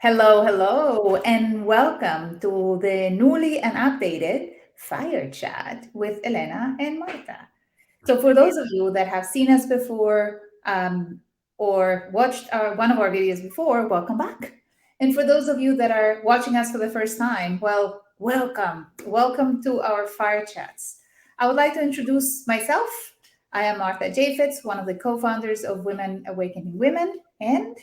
Hello, hello, and welcome to the newly and updated Fire Chat with Elena and Marta. So, for those of you that have seen us before or watched one of our videos before, welcome back. And for those of you that are watching us for the first time, well, welcome. Welcome to our Fire Chats. I would like to introduce myself. I am Martha Jafetz, one of the co founders of Women Awakening Women, and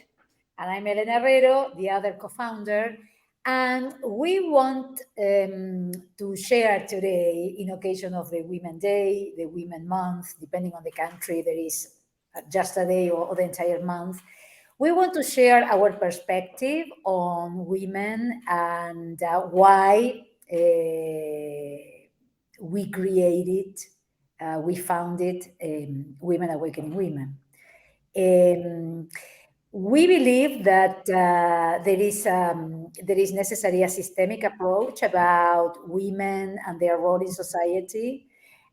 And I'm Elena Herrero, the other co founder. And we want to share today, in occasion of the Women Day, the Women Month, depending on the country, there is just a day or the entire month. We want to share our perspective on women and why we created, we founded Women Awakening Women. Um, we believe that there is necessary a systemic approach about women and their role in society,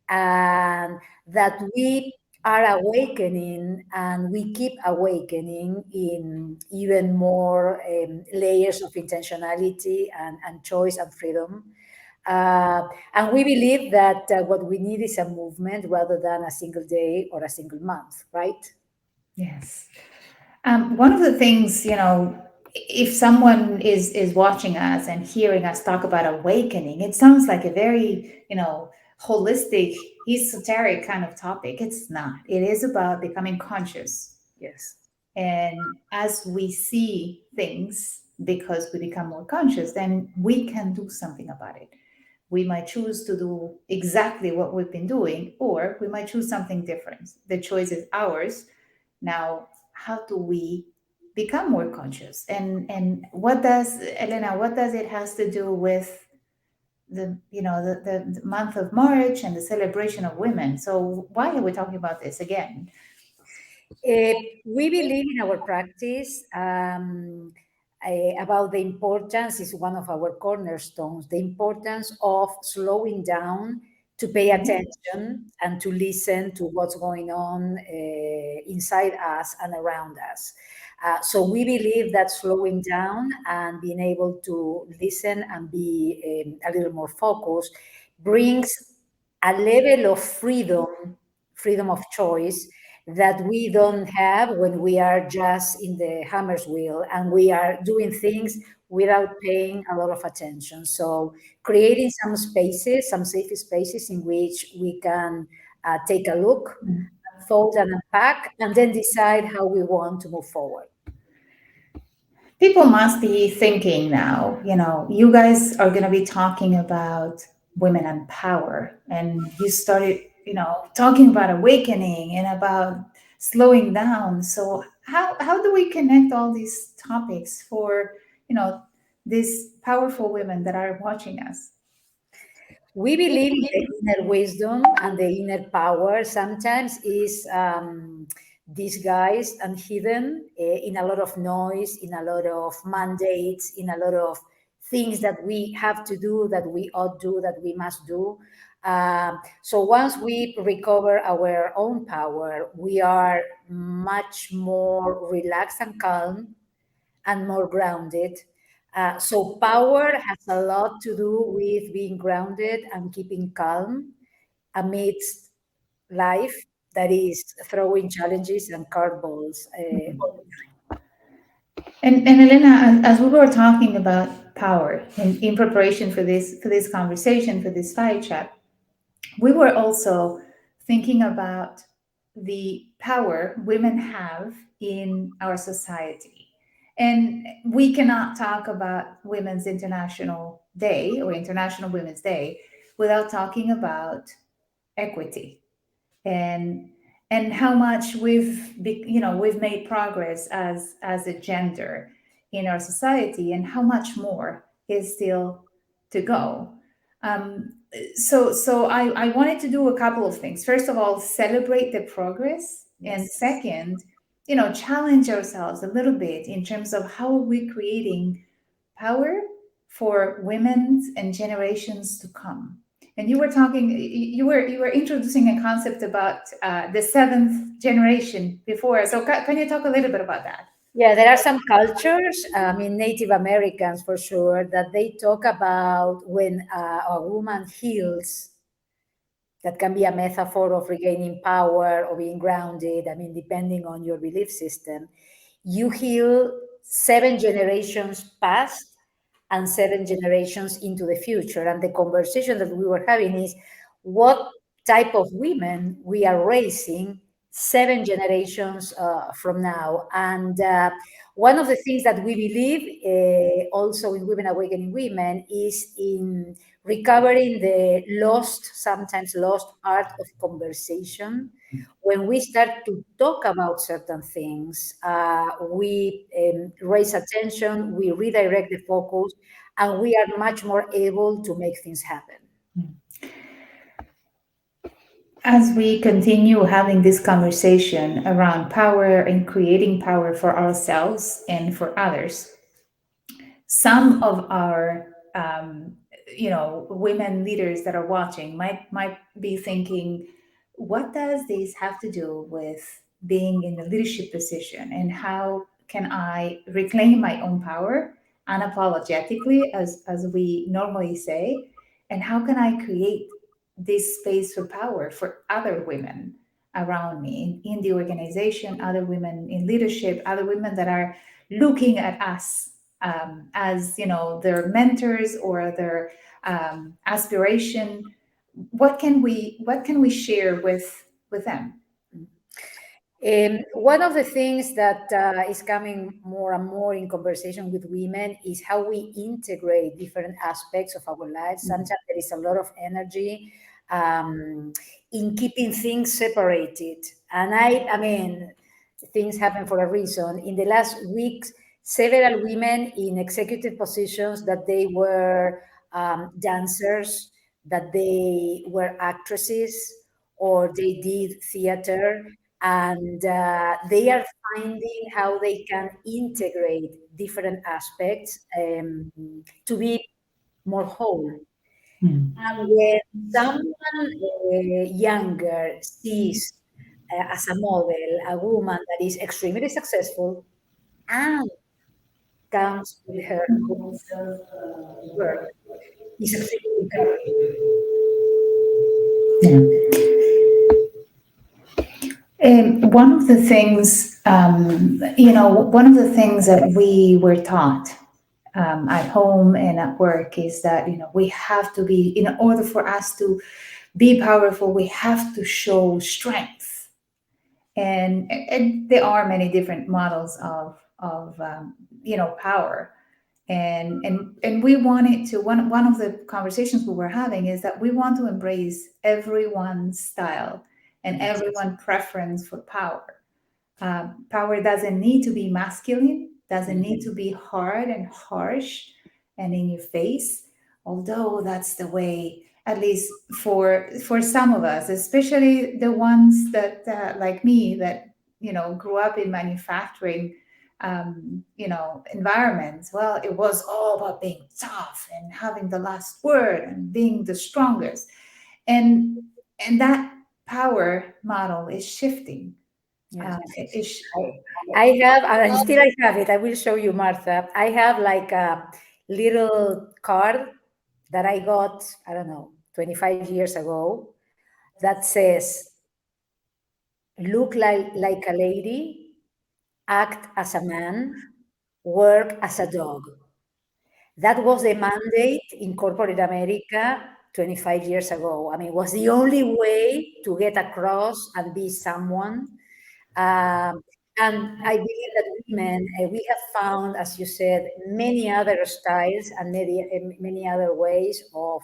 and that we are awakening and we keep awakening in even more layers of intentionality and choice and freedom. And we believe that what we need is a movement rather than a single day or a single month, right? yes. One of the things, if someone is watching us and hearing us talk about awakening, it sounds like a very, holistic, esoteric kind of topic. It's not. It is about becoming conscious. Yes. And as we see things, because we become more conscious, then we can do something about it. We might choose to do exactly what we've been doing, or we might choose something different. The choice is ours. Now, how do we become more conscious? And what does Elena? What does it has to do with the month of March and the celebration of women? So why are we talking about this again? We believe in our practice about the importance, is one of our cornerstones, the importance of slowing down to pay attention and to listen to what's going on inside us and around us. So we believe that slowing down and being able to listen and be a little more focused brings a level of freedom of choice that we don't have when we are just in the hammer's wheel and we are doing things without paying a lot of attention. So, creating some spaces, some safe spaces in which we can take a look, thought, and unpack, and then decide how we want to move forward. People must be thinking now, you guys are going to be talking about women and power. And you started, talking about awakening and about slowing down. So, how do we connect all these topics for, these powerful women that are watching us? We believe in the inner wisdom and the inner power sometimes is disguised and hidden in a lot of noise, in a lot of mandates, in a lot of things that we have to do, that we ought do, that we must do. So once we recover our own power, we are much more relaxed and calm and more grounded. So power has a lot to do with being grounded and keeping calm amidst life that is throwing challenges and curveballs all the time. And Elena, as we were talking about power in preparation for this conversation, for this fire chat, we were also thinking about the power women have in our society. And we cannot talk about Women's International Day or International Women's Day without talking about equity and how much we've made progress as a gender in our society, and how much more is still to go. So I wanted to do a couple of things. First of all, celebrate the progress, and Yes. second, challenge ourselves a little bit in terms of how are we creating power for women and generations to come. And you were talking, you were introducing a concept about the seventh generation before. So can you talk a little bit about that? Yeah, there are some cultures, I mean, Native Americans for sure, that they talk about when a woman heals, that can be a metaphor of regaining power or being grounded. I mean, depending on your belief system, you heal 7 generations past and 7 generations into the future. And the conversation that we were having is what type of women we are raising 7 generations from now. And one of the things that we believe also in Women Awakening Women is in recovering the lost, sometimes lost art of conversation. When we start to talk about certain things, we raise attention, we redirect the focus, and we are much more able to make things happen. As we continue having this conversation around power and creating power for ourselves and for others, some of our women leaders that are watching might be thinking, what does this have to do with being in a leadership position, and how can I reclaim my own power unapologetically, as we normally say, and how can I create this space for power for other women around me in the organization, other women in leadership, other women that are looking at us as their mentors or their aspiration. What can we share with them? One of the things that is coming more and more in conversation with women is how we integrate different aspects of our lives. Sometimes there is a lot of energy in keeping things separated. And I mean, things happen for a reason. In the last weeks, several women in executive positions that they were dancers, that they were actresses, or they did theater, and they are finding how they can integrate different aspects to be more whole. And when someone younger sees as a model a woman that is extremely successful and comes with her own work, is extremely encouraging. Yeah. One of the things, one of the things that we were taught at home and at work is that we have to be, in order for us to be powerful, we have to show strength, and there are many different models of power, and we wanted to, one of the conversations we were having is that we want to embrace everyone's style and everyone's preference for power. Power doesn't need to be masculine, doesn't need to be hard and harsh and in your face, although that's the way, at least for some of us, especially the ones that like me, that grew up in manufacturing environments. Well, it was all about being tough and having the last word and being the strongest, and that power model is shifting. Yes. It sh- I have, and still I have it. I will show you, Martha. I have like a little card that I got, I don't know, 25 years ago, that says, look like a lady, act as a man, work as a dog. That was the mandate in corporate America 25 years ago. I mean, it was the only way to get across and be someone. And I believe that women, we have found, as you said, many other styles and many other ways of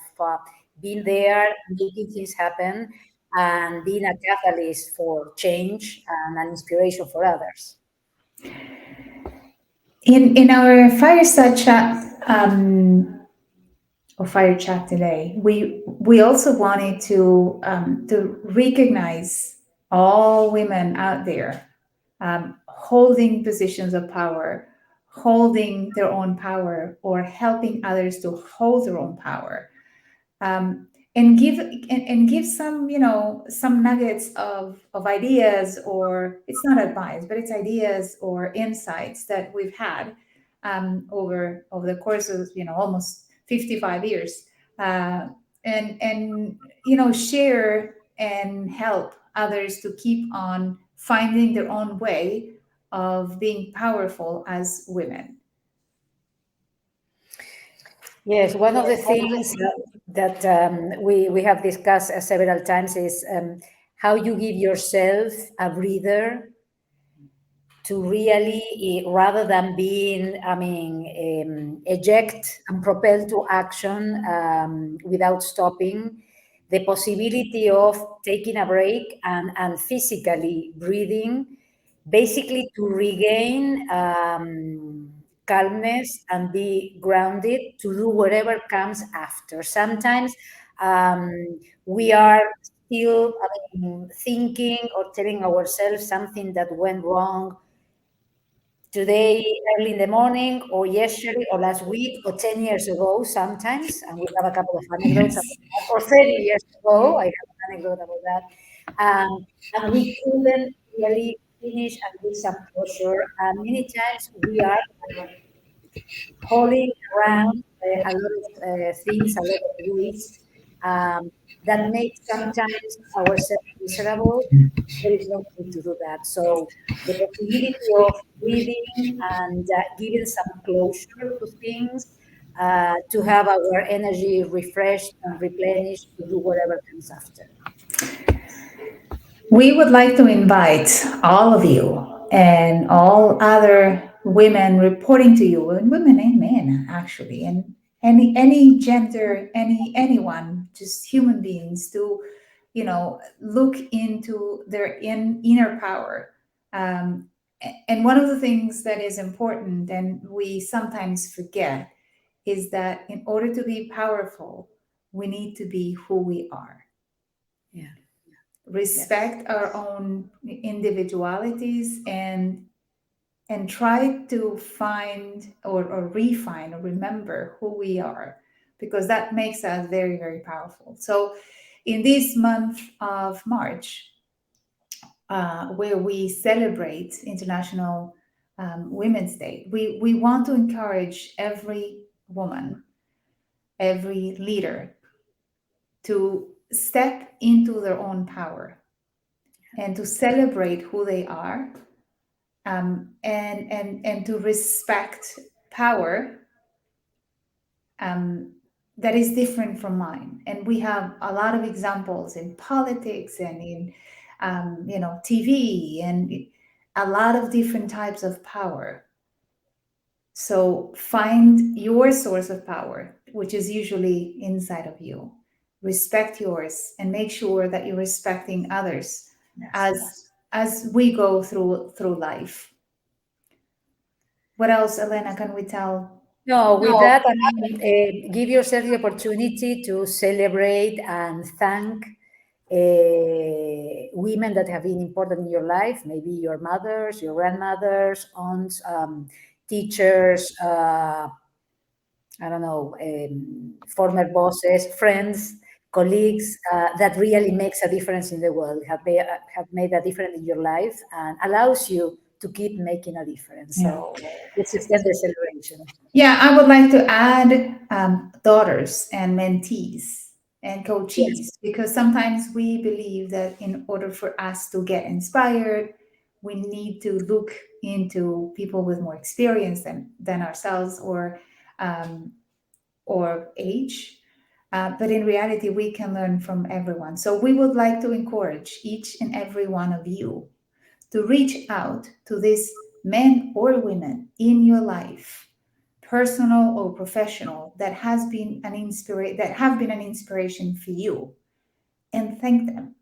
being there, making things happen, and being a catalyst for change and an inspiration for others. in our fireside chat, or fire chat today, we also wanted to recognize all women out there holding positions of power, holding their own power, or helping others to hold their own power. and give some, some nuggets of ideas, or it's not advice, but it's ideas or insights that we've had over the course of, almost 55 years, and share and help others to keep on finding their own way of being powerful as women. Yes, one of the things that we have discussed several times is how you give yourself a breather to really, rather than being, eject and propel to action without stopping, the possibility of taking a break and physically breathing, basically to regain calmness and be grounded to do whatever comes after. Sometimes we are still thinking or telling ourselves something that went wrong today, early in the morning, or yesterday, or last week, or 10 years ago sometimes. And we have a couple of anecdotes about that. Or 30 years ago, I have an anecdote about that. And we couldn't really finish and give some closure. And many times we are hauling around a lot of things, a lot of weights that make sometimes ourselves miserable. There is no need to do that. So the possibility of breathing and giving some closure to things, to have our energy refreshed and replenished to do whatever comes after. We would like to invite all of you and all other women reporting to you, and women and men actually, and any gender, anyone, just human beings, to look into their inner power. And one of the things that is important, and we sometimes forget, is that in order to be powerful, we need to be who we are. Yeah. Respect our own individualities, and try to find or refine or remember who we are, because that makes us very, very powerful. So in this month of March, where we celebrate International Women's Day, we want to encourage every woman, every leader, to step into their own power and to celebrate who they are, and to respect power that is different from mine. And we have a lot of examples in politics and in TV, and a lot of different types of power. So find your source of power, which is usually inside of you. Respect yours, and make sure that you're respecting others as we go through life. What else, Elena, can we tell? No, with that, give yourself the opportunity to celebrate and thank women that have been important in your life, maybe your mothers, your grandmothers, aunts, teachers, I don't know, former bosses, friends, colleagues, that really makes a difference in the world, have made a difference in your life, and allows you to keep making a difference. So let's extend the celebration. Yeah, I would like to add daughters and mentees and coachees, because sometimes we believe that in order for us to get inspired, we need to look into people with more experience than ourselves, or age. But in reality, we can learn from everyone. So we would like to encourage each and every one of you to reach out to these men or women in your life, personal or professional, that have been an inspiration for you, and thank them.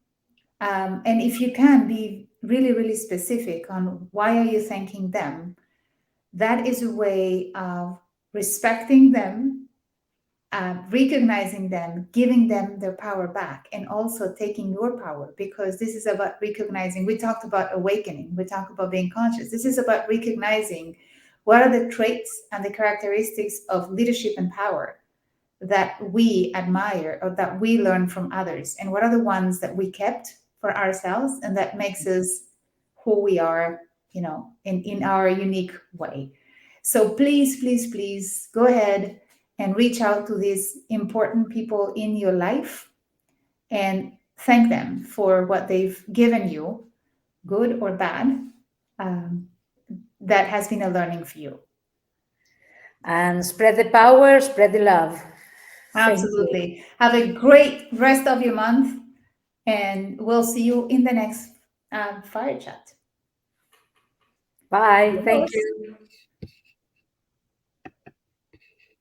And if you can be really, really specific on why are you thanking them, that is a way of respecting them, recognizing them, giving them their power back, and also taking your power, because this is about recognizing. We talked about awakening, we talked about being conscious. This is about recognizing what are the traits and the characteristics of leadership and power that we admire or that we learn from others, and what are the ones that we kept for ourselves and that makes us who we are, in our unique way. So please, please, please go ahead and reach out to these important people in your life and thank them for what they've given you, good or bad. That has been a learning for you. And spread the power, spread the love. Thank you. Absolutely. Have a great rest of your month, and we'll see you in the next fire chat. Bye. Thank Adios. you.